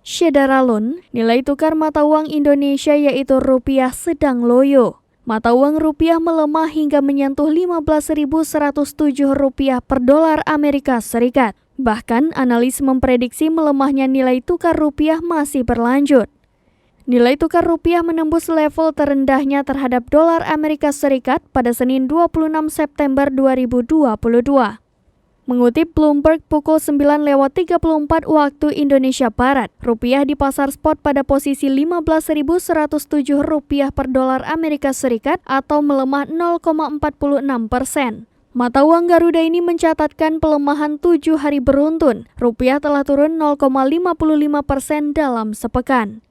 Syedaralun, nilai tukar mata uang Indonesia yaitu rupiah sedang loyo. Mata uang rupiah melemah hingga menyentuh Rp15.107 per dolar Amerika Serikat. Bahkan, analis memprediksi melemahnya nilai tukar rupiah masih berlanjut. Nilai tukar rupiah menembus level terendahnya terhadap dolar Amerika Serikat pada Senin 26 September 2022. Mengutip Bloomberg pukul 9.34 waktu Indonesia Barat, rupiah di pasar spot pada posisi Rp15.107 per dolar Amerika Serikat atau melemah 0,46%. Mata uang Garuda ini mencatatkan pelemahan 7 hari beruntun. Rupiah telah turun 0,55% dalam sepekan.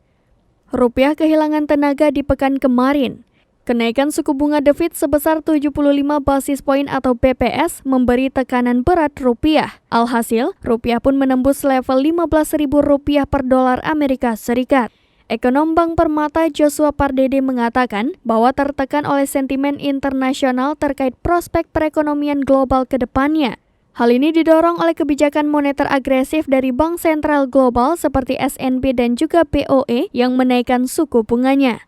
Rupiah kehilangan tenaga di pekan kemarin. Kenaikan suku bunga The Fed sebesar 75 basis poin atau BPS memberi tekanan berat rupiah. Alhasil, rupiah pun menembus level Rp15.000 per dolar Amerika Serikat. Ekonom Bank Permata Joshua Pardede mengatakan bahwa tertekan oleh sentimen internasional terkait prospek perekonomian global ke depannya. Hal ini didorong oleh kebijakan moneter agresif dari bank sentral global seperti SNB dan juga BOE yang menaikkan suku bunganya.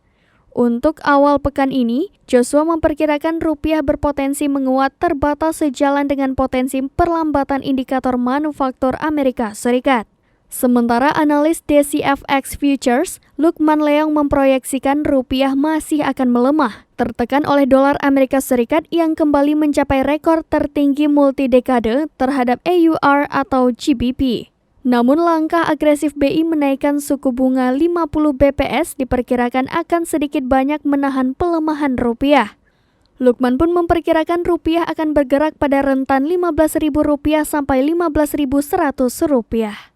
Untuk awal pekan ini, Joshua memperkirakan rupiah berpotensi menguat terbatas sejalan dengan potensi perlambatan indikator manufaktur Amerika Serikat. Sementara analis DCFX Futures, Lukman Leong memproyeksikan rupiah masih akan melemah, tertekan oleh dolar Amerika Serikat yang kembali mencapai rekor tertinggi multidekade terhadap EUR atau GBP. Namun langkah agresif BI menaikkan suku bunga 50 BPS diperkirakan akan sedikit banyak menahan pelemahan rupiah. Lukman pun memperkirakan rupiah akan bergerak pada rentan Rp15.000 sampai Rp15.100.